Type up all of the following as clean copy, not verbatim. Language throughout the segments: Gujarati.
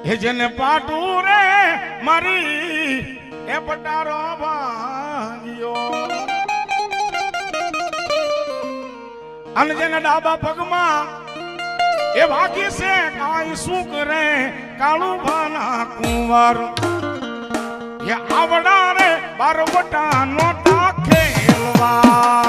હે જેને પાટું રે મારી એ પટારો ભાંગ્યો અને જેને ડાબા પગમાં એ ભાગી છે કાઈ શું કરે કાળું ભાના કુંવર એ આવડા રે બારવટા નોટા ખેલવા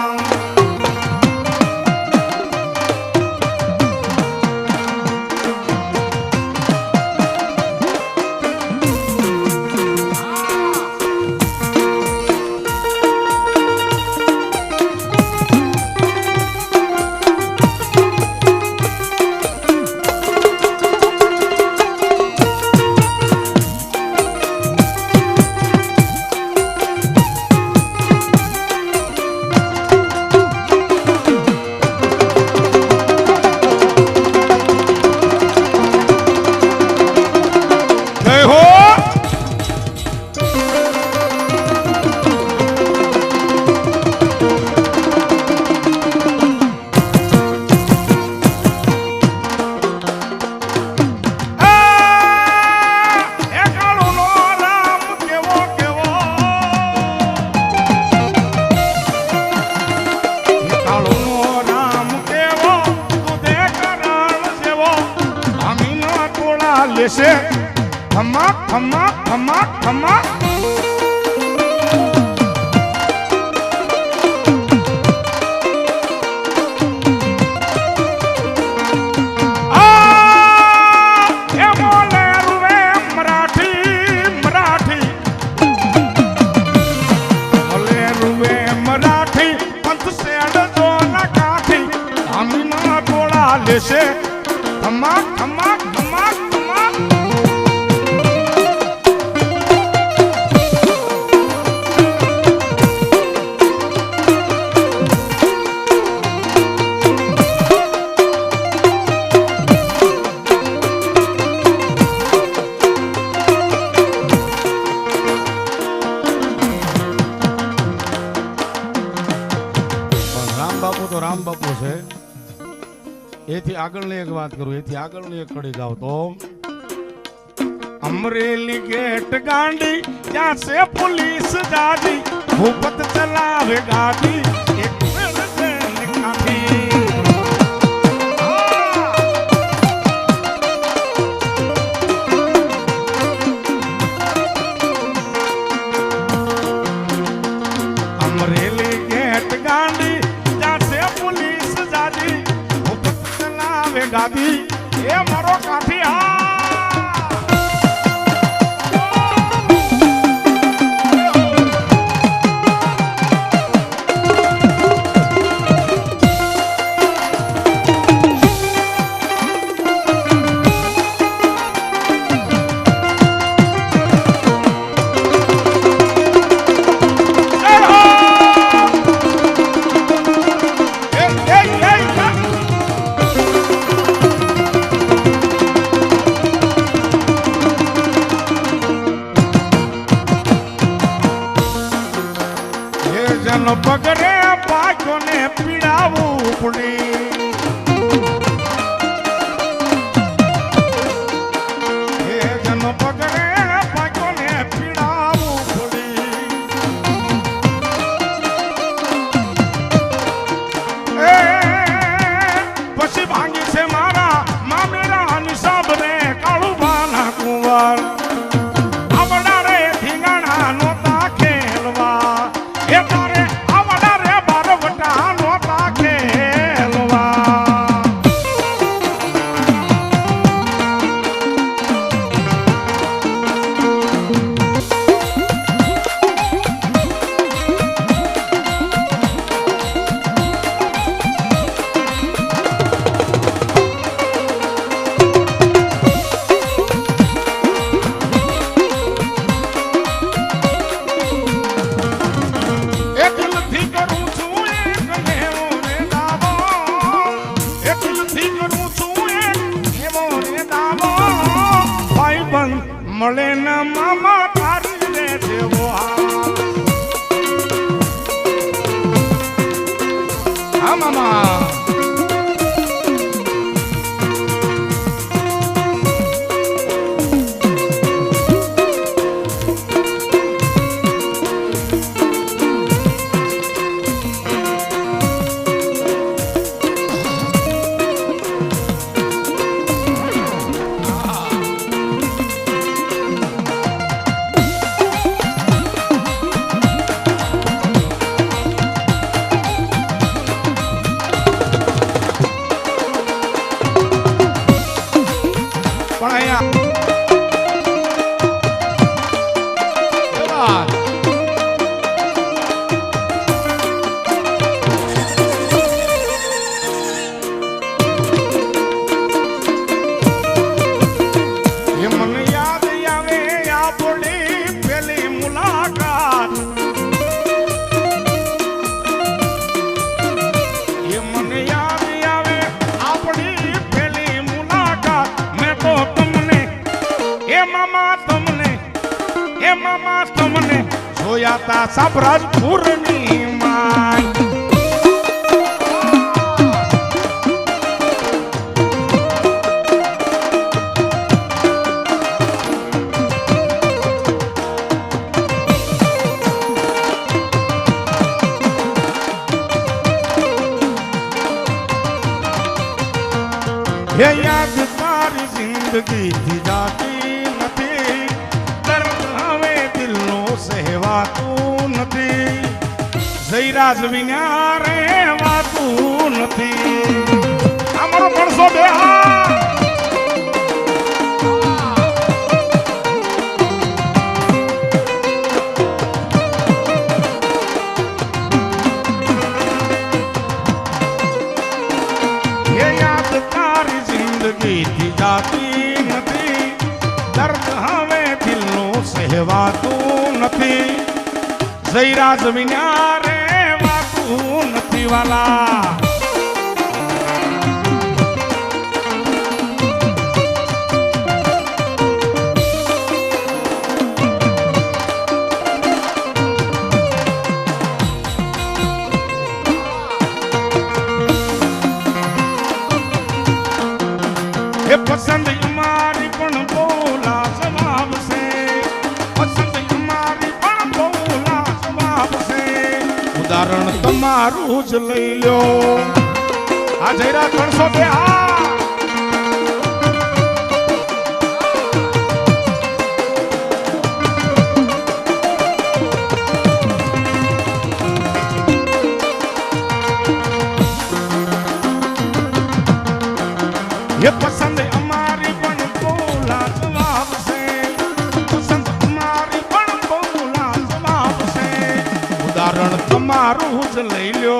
લેશે ખમા ખમા ખમા ખમા લેશે ખમા ખમા ખમા રામ બાપુ છે એથી આગળની એક વાત કરું એથી આગળની એક કડી ગાવ તો અમરેલી ગેટ ગાંડી ત્યાં છે પોલીસ જાજી ભૂપત ચલાવે ગાડી એક અમરેલી ગેટ ગાંડી ગાદી એ મારો કાઠી પગરે પાછો ને પીડાવું પડે એ જન પગરે પાછો ને પીડાવું પડે એ પછી ભાંગી છે મારા મામેરા નિશાબ ને કાળું ભાના કુંવર આવડા રે ધીંગાણા નોતા ખેલવા એ તારે મળે ના મામા તારી રે દેવો હા મામા પણ અહીંયા જોયા સાબ્રાજપુરની માય હે યાદ તારી જિંદગીથી જાતી નથી, દર્દ હવે દિલનો સહેવાતું નથી, જયરાજ વિના રહેવાતું નથી. અમારો 302 જિંદગીથી જાતી નથી, દર્દ હવે દિલનું સહેવાતું નથી, જયરાજ વિના રહેવાતું નથી વાલા. પસંદ અમારી પણ બોલા જવાબ છે, પસંદ અમારી પણ બોલા જવાબ છે, ઉદાહરણ તમારું જ લઈ લો. આ જયરાજ 302 ये पसंद हमारी पण बोला जवाब से, पसंद हमारी पण बोला जवाब से, उदाहरण તમારું જ લઈ લ્યો.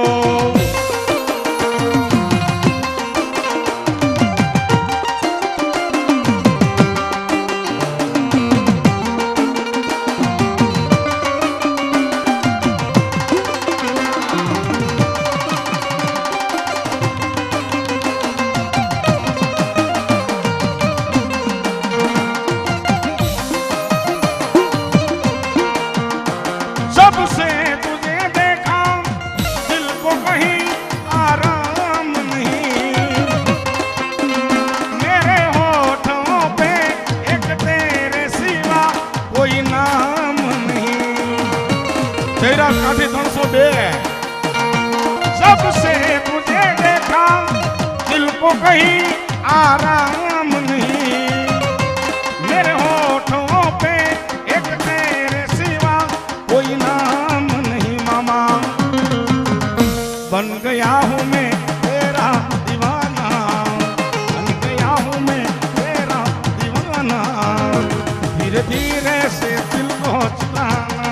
सबसे तुझे देखा दिल को कहीं आराम नहीं, मेरे होठों पे एक तेरे सिवा कोई नाम नहीं. जयराज काठी 302 सबसे तुझे देखा दिल को कहीं आराम नहीं, मेरे होठों पे एक तेरे सिवा कोई नाम नहीं मामा. बन गया हूँ मैं तेरा दीवाना, बन गया हूँ मैं तेरा दीवाना, धीरे धीरे से दिल को चुराना.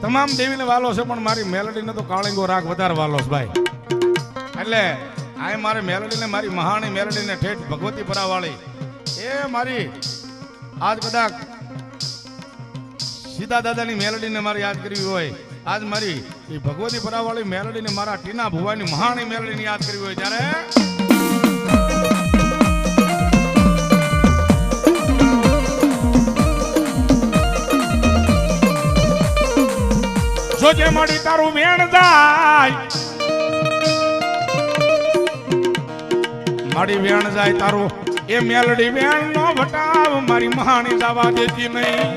તમામ દેવીને વાલો છે પણ મારી મેલોડીને તો કાળિંગો રાગ વધારે વાલો છે ભાઈ. એટલે આ મારી મેલોડીને, મારી મહાણી મેલોડીને ઠેઠ ભગવતીપરા વાળી એ મારી આજ કદાચ સીતા દાદાની મેલોડીને મારી યાદ કરવી હોય, આજ મારી એ ભગવતીપરા વાળી મેલોડીને મારા ટીના ભુવાની મહાણી મેલોડીને યાદ કરવી હોય ત્યારે જોજે મળી તારું વેણ જાય મારી વેણ જાય તારું એ મેલડી વેણ નો વટાવ મારી મહાણી જવા દેતી નહીં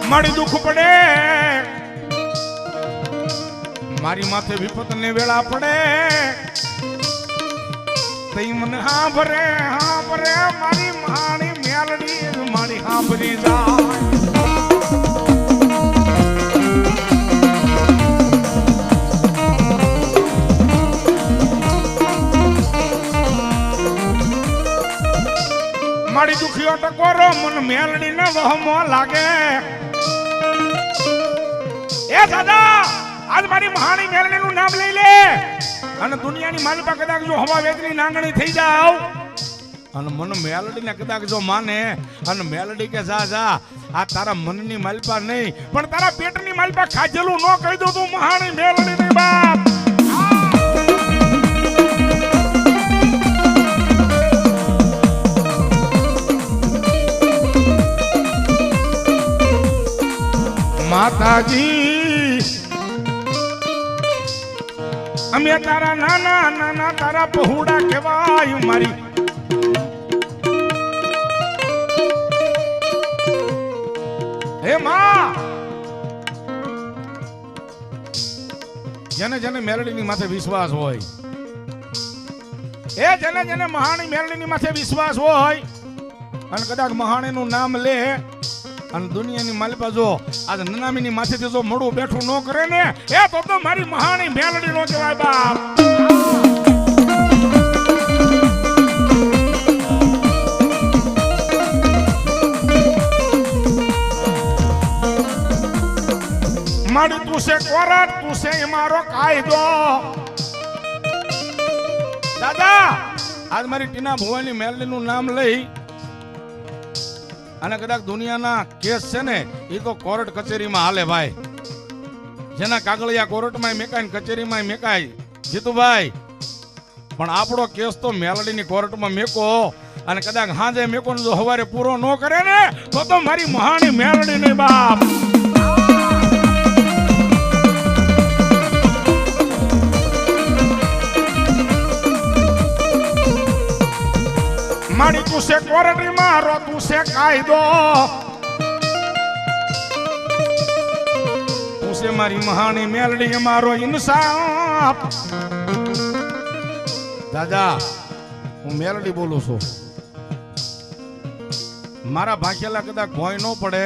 મારી દુઃખ પડે મારી માથે વિપત ને વેળા પડે તઈ મને હાંભરે મારી મહાણી મેલડી મારી હાંભરી જાય મારી દુખીઓ ટકોરો મન મેલડી ને વહમો લાગે એ દાદા આજ મારી મહાણી મેલડી નું નામ લઈ લે અને દુનિયાની માલિકા કદાચ જો હવા વેદની નાંગણી થઈ જાવ અને મન મેલડી ને કદાચ જો માને અને મેલડી કે જા જા આ તારા મનની માલિકા નહીં પણ તારા પેટની માલિકા ખાજેલું ન કહી દો તું મહાણી મેલડી ની બાપ માતાજી અમે તારા નાના નાના તારા પહોળા કહેવાય મારી હે માં જેને જેને મેલડીની માથે વિશ્વાસ હોય એ જેને જેને મહાણી મેલડીની માથે વિશ્વાસ હોય અને કદાચ મહાણીનું નામ લે અને દુનિયાની માલિકા જો આજ નનામીની માથેથી જો મોડું બેઠું ન કરે ને એ તો મારી મહાણી મેલડી નો કહેવાય બાપ મારી તું છે કોરટ તું છે મારો કાયદો દાદા આજ મારી ટીના ભુવાની મેલડી નું નામ લઈ અને કદાચ દુનિયાના કેસ છે ને એ તો કોર્ટ કચેરીમાં હાલે ભાઈ જેના કાગળિયા કોર્ટમાં મેકાય કચેરીમાં મેકાય જીતુભાઈ પણ આપણો કેસ તો મેલડીની કોર્ટમાં મેકો અને કદાચ હાજે મેકો જો હવારે પૂરો ન કરે ને તો મારી મહાણી મેલડી ની બાપ મારી તું છે કોરટી મારો તું છે કાયદો તું છે મારી મહાણી મેલડી મારો ઇન્સાફ દાદા હું મેલડી બોલું છું મારા ભાગ્યેલા કદાચ ભોય ન પડે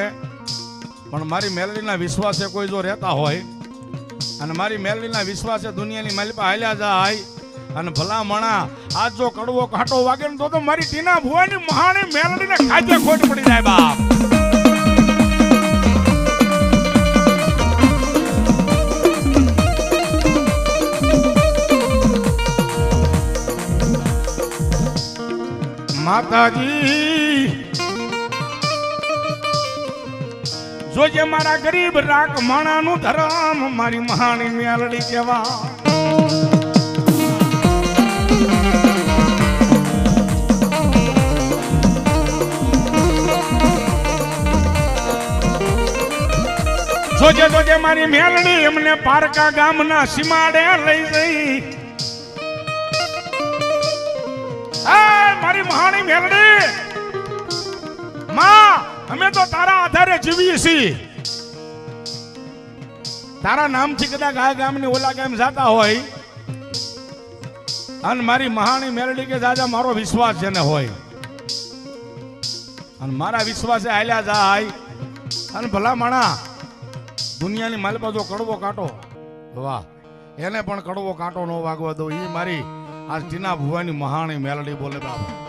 પણ મારી મેલડીના વિશ્વાસે કોઈ જો રહેતા હોય અને મારી મેલડીના વિશ્વાસે દુનિયાની માલિકા હાલ્યા જાય અને ભલા મણા આજ જો કડવો કાંટો વાગે ને તો મારી ટીના ભુવાની મહાણી મેલડીને ખાજે ખોટ પડી જાય બાપ માતાજી જોજે મારા ગરીબ રાખ માણાનું ધરમ મારી મહાણી મેલડી કહેવા જોજે જોજે મારી મેલડી એમને પારકા ગામના સીમાડે લઈ ગઈ મારી મહાણી મેલડી માં અમે તો તારા આધારે જીવીએ છીએ તારા નામથી કદાચ આ ગામની ઓલા ગામ જાતા હોય અને મારી મહાણી મેલડી કે દાદા મારો વિશ્વાસ જેને હોય અને મારા વિશ્વાસે હાલ્યા જાય અને ભલા માણા દુનિયાની માલિકા જો કડવો કાંટો વાહ એને પણ કડવો કાંટો ન વાગવા દો એ મારી આ ટીના ભુવાની મહાણી મેલડી બોલે બાબા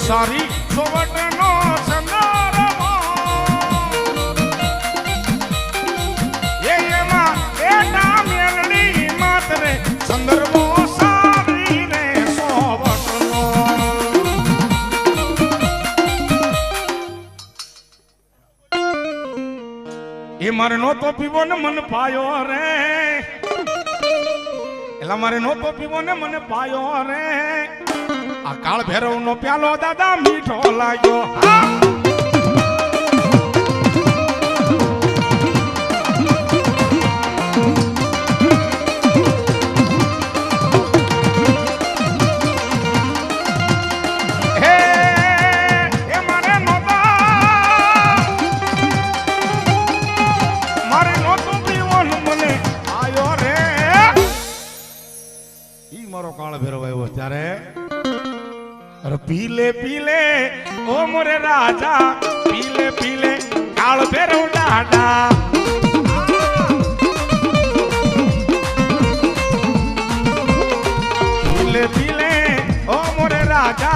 સારી સોવટનો સંદર્ભ એમાં એટા મેલડી માત્ર સંદર્ભો સારી રે સોવટનો એ મારે નહોતો પીવો ને મને પાયો રે એલા મારે નહોતો પીવો ને મને પાયો રે આ કાળ ભૈરવ નો પ્યાલો દાદા મીઠો લાગ્યો पीले पीले ओ मोरे राजा पीले पीले काल भैरव डाडा पीले पीले ओ मोरे राजा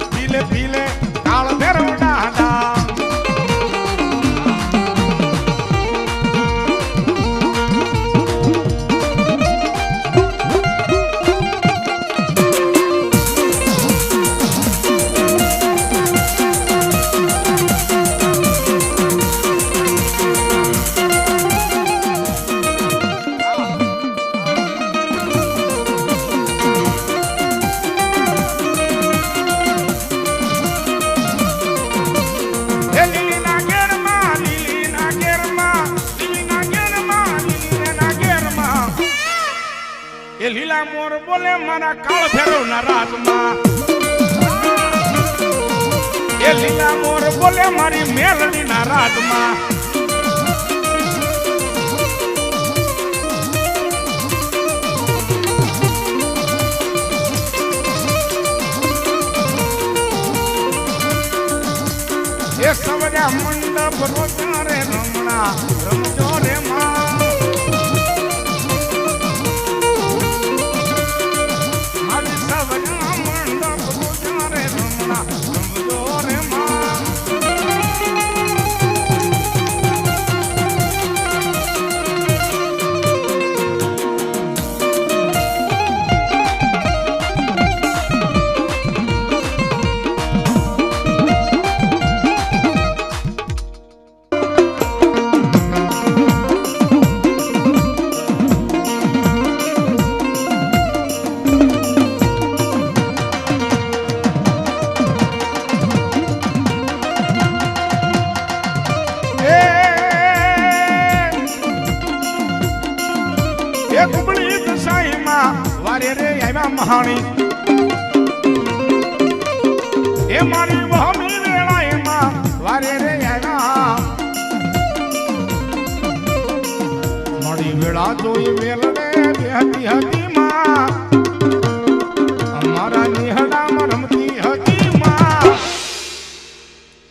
पीले पीले काल भैरव डाडा લીલા મોર બોલે મારા કાળ ભૈરવ ના રાજમાં એ લીલા મોર બોલે મારી મેલડી ના રાજમાં એ સવજા મંડપ રોજા રે રમણા રમજો રે માં મહાણી એ મારી વહમી વેળા એમાં વારે રે આવ્યા મારી વેળા જોઈ વેલડે બેહતી હતી માં અમારા નિહડામાં રમતી હતી માં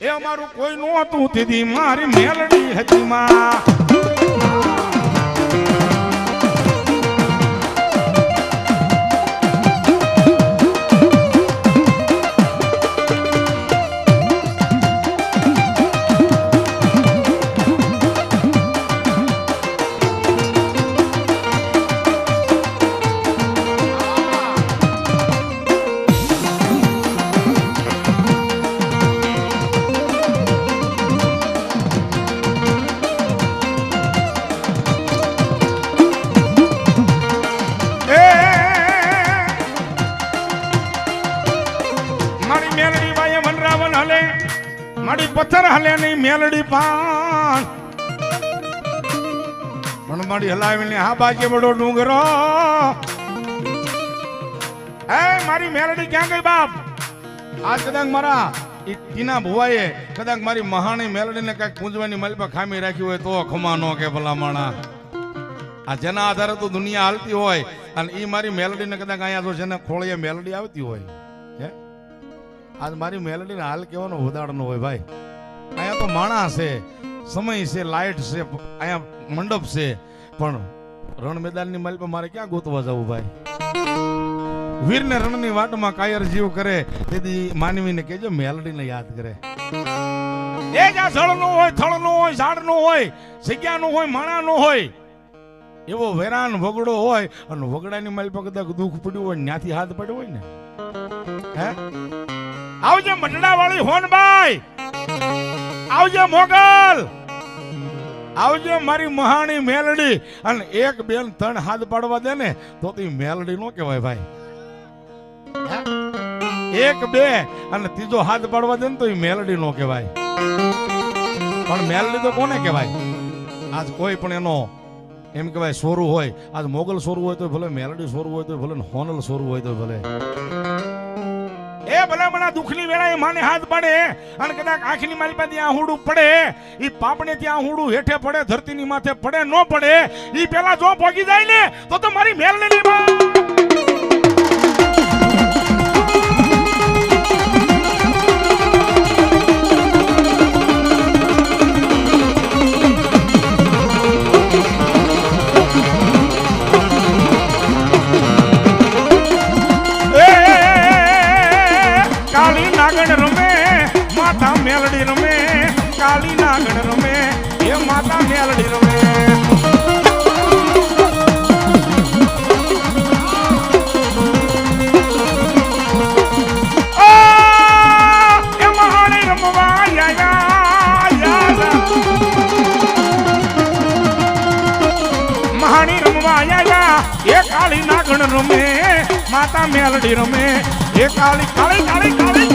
એ અમારું કોઈ નહોતું તેથી મારી મેલડી હતી માં મારી પથ્થર હલે નહીં મેલડી પાન પણ મારી હલાવીને હા બાજે બડો ડુંગરો એ મારી મેલડી ક્યાં ગઈ બાપ આજ કદાચ મારા ટીના ભુવાએ કદાચ મારી મહાણી મેલડીને કઈક પૂંજવાની મલપા ખામી રાખી હોય તો ખમા નો કે ભલા માણા આ જેના આધારે તો દુનિયા હાલતી હોય અને ઈ મારી મેલડીને કદાચ અહીંયા તો છે ને ખોળીએ મેલડી આવતી હોય હે આજ મારી મેલડીને હાલ કેવાનો ઉદાહરણ હોય ભાઈ અહીંયા તો માણસ છે સમય છે લાઈટ છે અહીંયા મંડપ છે પણ રણ મેદાનની માલ પર મારે ક્યાં ગોતવા જવું ભાઈ વીરને રણની વાટમાં કાયર જીવ કરે તેથી માનવીને કહેજો મેલડીને યાદ કરે. એ જ્યાં જળ નો હોય, થળ નો હોય, ઝાડ નો હોય, જગ્યા નો હોય, માણા નો હોય, એવો વેરાન વગડો હોય અને વગડાની માલ પર કદાચ દુઃખ પડ્યું હોય ત્યાંથી હાથ પડ્યો હોય ને, હે આવજે મટડા વાળી હોનબાઈ, આવજે મોગલ, આવજે મારી મહાણી મેલડી. અને એક બેન ત્રણ હાથ પાડવા દે ને તો મેલડી નો કહેવાય ભાઈ. એક બે અને ત્રીજો હાથ પાડવા દે ને તો મેલડી નો કહેવાય. પણ મેલડી તો કોને કહેવાય? આજ કોઈ પણ એનો એમ કહેવાય સોરું હોય, આજ મોગલ સોરું હોય તો ભલે, મેલડી સોરું હોય તો ભલે, હોનલ સોરું હોય તો ભલે, એ ભલામણા દુઃખની વેળાએ માને હાથ પાડે અને કદાચ આંખની મારી પાસે આહુડું પડે, ઈ પાપણે ત્યાં આહુડું હેઠે પડે, ધરતીની માથે પડે ન પડે, ઈ પેલા જો પોગી જાય ને તો મારી મેલડી મેલડી રમે, કાલી નાગણ રમે, એ માતા મેલડી રમે. એ મહાણી રમવા મહાણી રમવા એ કાલી નાગણ રમે, માતા મેલડી રમે, એ કાળી કાળી કાળી કાળી.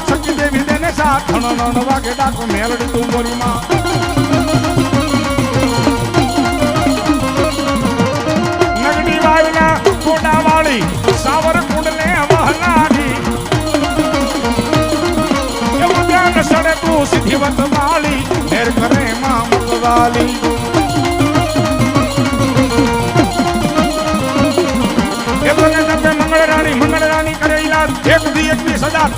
છકી દેવી દેને સાથ ધણો વાગે ડાકો મેલડી તું મોરી માં. નગડી વાળના કોડા વાળી સાવર કુંડલે વહનારી, એવું ધ્યાન સડે તું સીધી વત વાળી, હેર કરે માં મુગવાલી. એ તને તમે મંગળ રાણી કરે ઈલાજ, એક દી એકની સજા.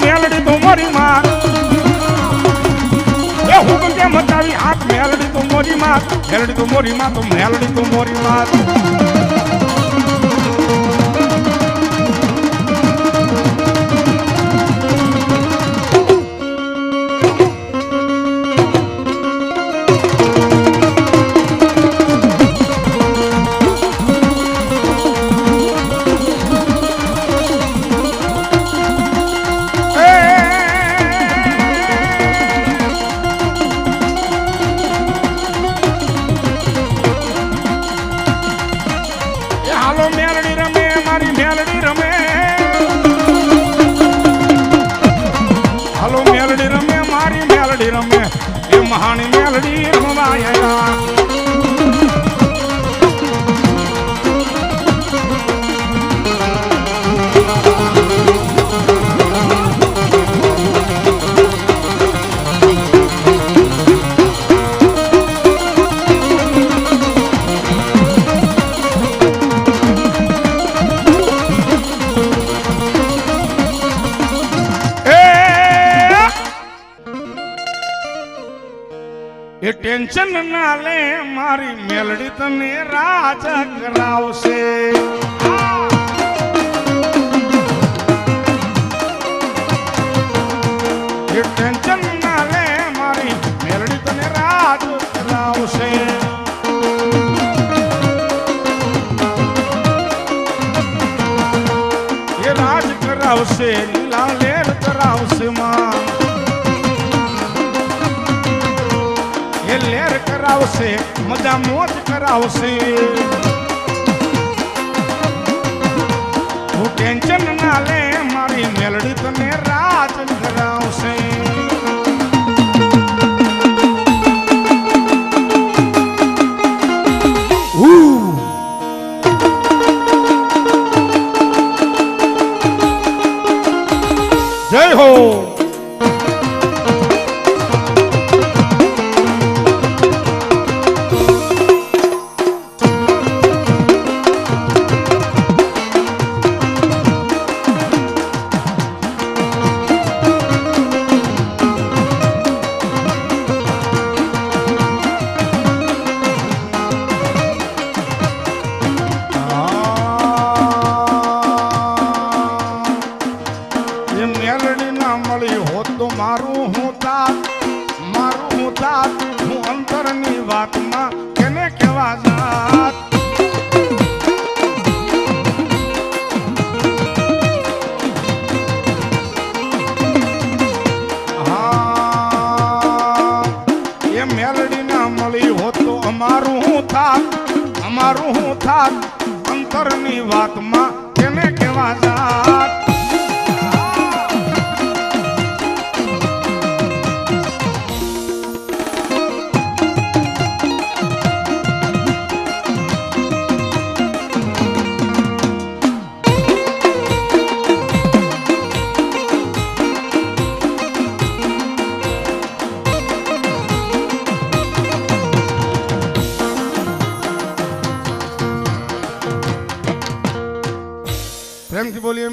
મેલડી તું મોરી માં, એ હુકમ કે મચાવી હાથ. મેલડી તું મોરી માં, મેલડી તું મોરી માં, તો મેલડી તું મોરી માં. મહાણી મેલડી રમવાયા. એ ટેન્શન ના લે મારી મેલડી તને રાજ કરાવશે. એ ટેન્શન ના લે મારી મેલડી તને રાજ કરાવશે. એ રાજ કરાવશે, લીલા લેર કરાવશે. આવશે મજા મોજ કરાવશે તું ટેન્શન ના લે મારી મેલડી તને રાજ કરાવશે જય હો હું અંતરની વાતમાં કેને કેવા જાત એ મેલડી ના મળી હોત તો અમારું હું થાત અંતરની વાતમાં કેને કેવા જાત પ્રેમથી બોલીએ